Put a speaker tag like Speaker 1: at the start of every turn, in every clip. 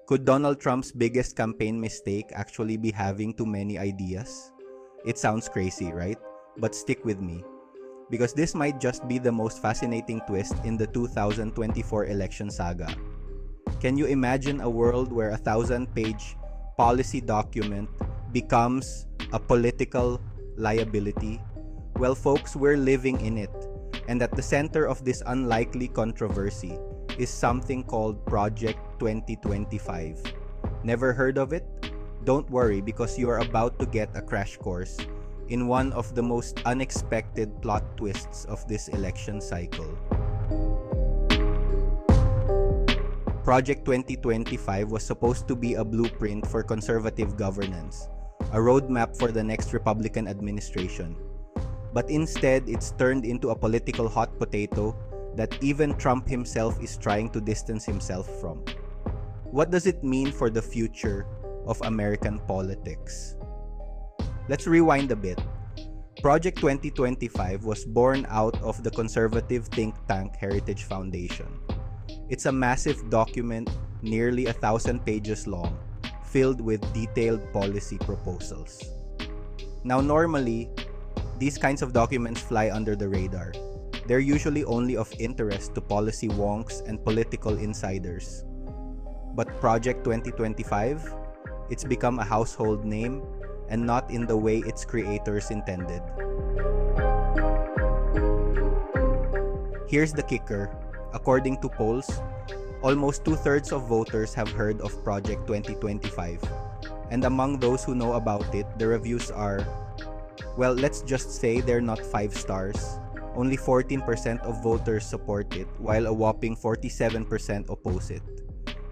Speaker 1: Could Donald Trump's biggest campaign mistake actually be having too many ideas? It sounds crazy, right? But stick with me, because this might just be the most fascinating twist in the 2024 election saga. Can you imagine a world where a 1,000-page policy document becomes a political liability? Well, folks, we're living in it. And at the center of this unlikely controversy is something called Project 2025. Never heard of it? Don't worry, because you are about to get a crash course in one of the most unexpected plot twists of this election cycle. Project 2025 was supposed to be a blueprint for conservative governance, a roadmap for the next Republican administration. But instead, it's turned into a political hot potato that even Trump himself is trying to distance himself from. What does it mean for the future of American politics? Let's rewind a bit. Project 2025 was born out of the conservative think tank Heritage Foundation. It's a massive document, nearly 1,000 pages long, filled with detailed policy proposals. Now, normally, these kinds of documents fly under the radar. They're usually only of interest to policy wonks and political insiders. But Project 2025? It's become a household name, and not in the way its creators intended. Here's the kicker. According to polls, almost 2/3 of voters have heard of Project 2025. And among those who know about it, the reviews are, well, let's just say they're not 5 stars. Only 14% of voters support it, while a whopping 47% oppose it.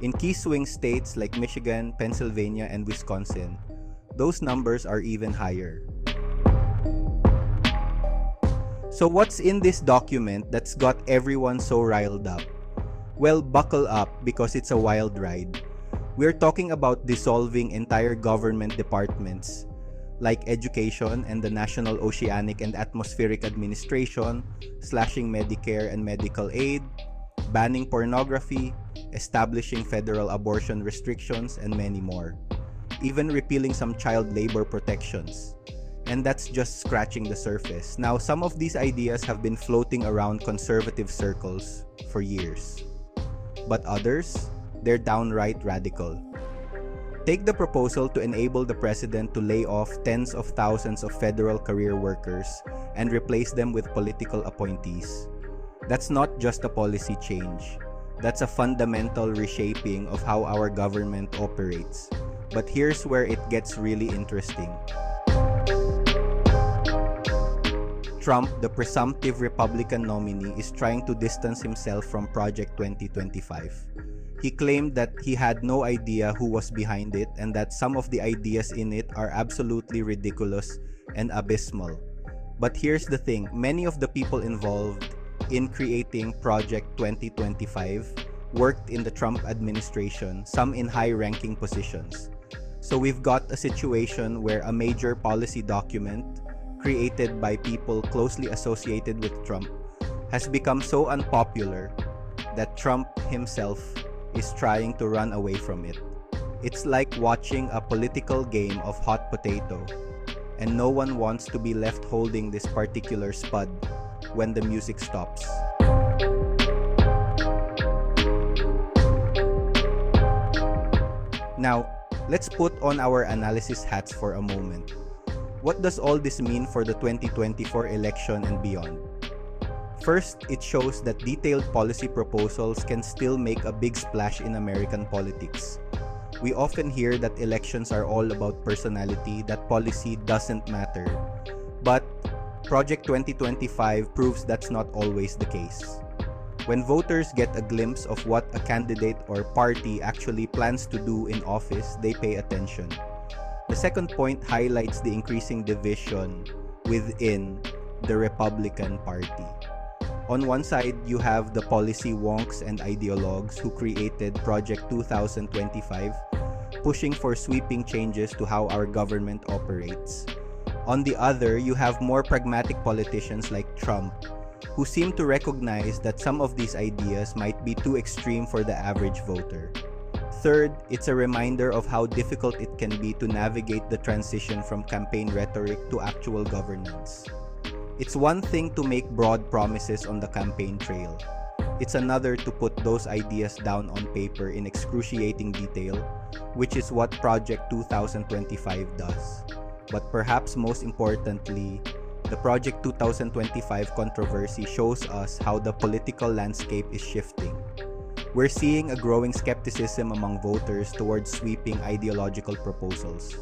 Speaker 1: In key swing states like Michigan, Pennsylvania, and Wisconsin, those numbers are even higher. So what's in this document that's got everyone so riled up? Well, buckle up, because it's a wild ride. We're talking about dissolving entire government departments like education and the National Oceanic and Atmospheric Administration, slashing Medicare and medical aid, banning pornography, establishing federal abortion restrictions, and many more. Even repealing some child labor protections. And that's just scratching the surface. Now, some of these ideas have been floating around conservative circles for years. But others, they're downright radical. Take the proposal to enable the president to lay off tens of thousands of federal career workers and replace them with political appointees. That's not just a policy change. That's a fundamental reshaping of how our government operates. But here's where it gets really interesting. Trump, the presumptive Republican nominee, is trying to distance himself from Project 2025. He claimed that he had no idea who was behind it and that some of the ideas in it are absolutely ridiculous and abysmal. But here's the thing, many of the people involved in creating Project 2025 worked in the Trump administration, some in high-ranking positions. So we've got a situation where a major policy document created by people closely associated with Trump has become so unpopular that Trump himself is trying to run away from it. It's like watching a political game of hot potato, and no one wants to be left holding this particular spud when the music stops. Now, let's put on our analysis hats for a moment. What does all this mean for the 2024 election and beyond? First, it shows that detailed policy proposals can still make a big splash in American politics. We often hear that elections are all about personality, that policy doesn't matter. But Project 2025 proves that's not always the case. When voters get a glimpse of what a candidate or party actually plans to do in office, they pay attention. The second point highlights the increasing division within the Republican Party. On one side, you have the policy wonks and ideologues who created Project 2025, pushing for sweeping changes to how our government operates. On the other, you have more pragmatic politicians like Trump, who seem to recognize that some of these ideas might be too extreme for the average voter. Third, it's a reminder of how difficult it can be to navigate the transition from campaign rhetoric to actual governance. It's one thing to make broad promises on the campaign trail. It's another to put those ideas down on paper in excruciating detail, which is what Project 2025 does. But perhaps most importantly, the Project 2025 controversy shows us how the political landscape is shifting. We're seeing a growing skepticism among voters towards sweeping ideological proposals.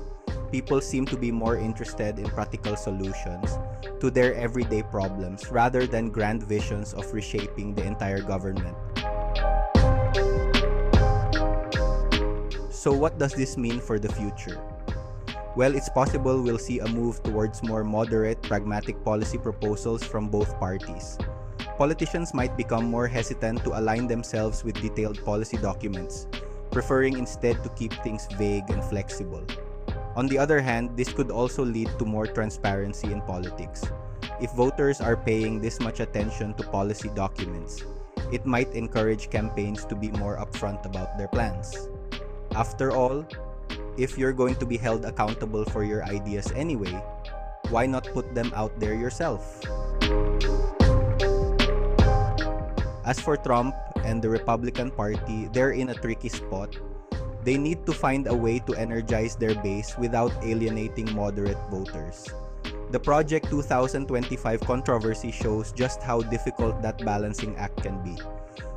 Speaker 1: People seem to be more interested in practical solutions to their everyday problems rather than grand visions of reshaping the entire government. So what does this mean for the future? Well, it's possible we'll see a move towards more moderate, pragmatic policy proposals from both parties. Politicians might become more hesitant to align themselves with detailed policy documents, preferring instead to keep things vague and flexible. On the other hand, this could also lead to more transparency in politics. If voters are paying this much attention to policy documents, it might encourage campaigns to be more upfront about their plans. After all, if you're going to be held accountable for your ideas anyway, why not put them out there yourself? As for Trump and the Republican Party, they're in a tricky spot. They need to find a way to energize their base without alienating moderate voters. The Project 2025 controversy shows just how difficult that balancing act can be.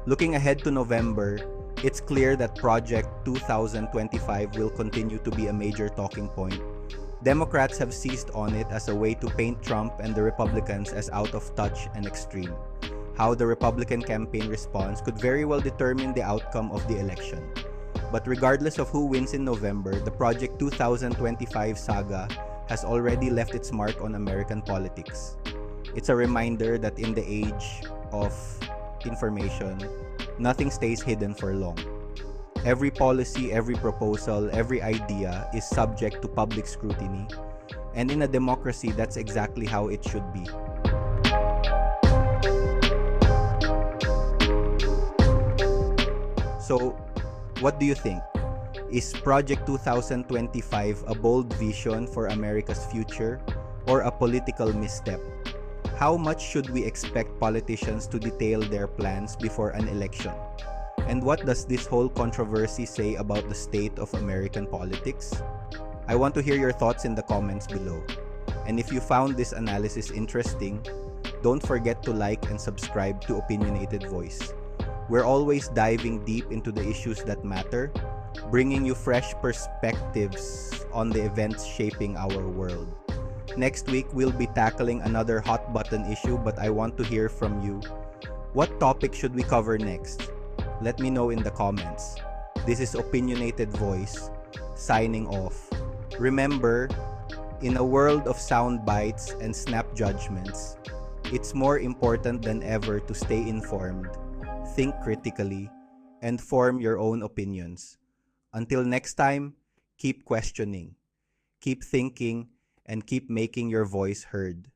Speaker 1: Looking ahead to November, it's clear that Project 2025 will continue to be a major talking point. Democrats have seized on it as a way to paint Trump and the Republicans as out of touch and extreme. How the Republican campaign responds could very well determine the outcome of the election. But regardless of who wins in November, the Project 2025 saga has already left its mark on American politics. It's a reminder that in the age of information, nothing stays hidden for long. Every policy, every proposal, every idea is subject to public scrutiny. And in a democracy, that's exactly how it should be. So, what do you think? Is Project 2025 a bold vision for America's future or a political misstep? How much should we expect politicians to detail their plans before an election? And what does this whole controversy say about the state of American politics? I want to hear your thoughts in the comments below. And if you found this analysis interesting, don't forget to like and subscribe to Opinionated Voice. We're always diving deep into the issues that matter, bringing you fresh perspectives on the events shaping our world. Next week, we'll be tackling another hot button issue, but I want to hear from you. What topic should we cover next? Let me know in the comments. This is Opinionated Voice, signing off. Remember, in a world of sound bites and snap judgments, it's more important than ever to stay informed, think critically, and form your own opinions. Until next time, keep questioning, keep thinking, and keep making your voice heard.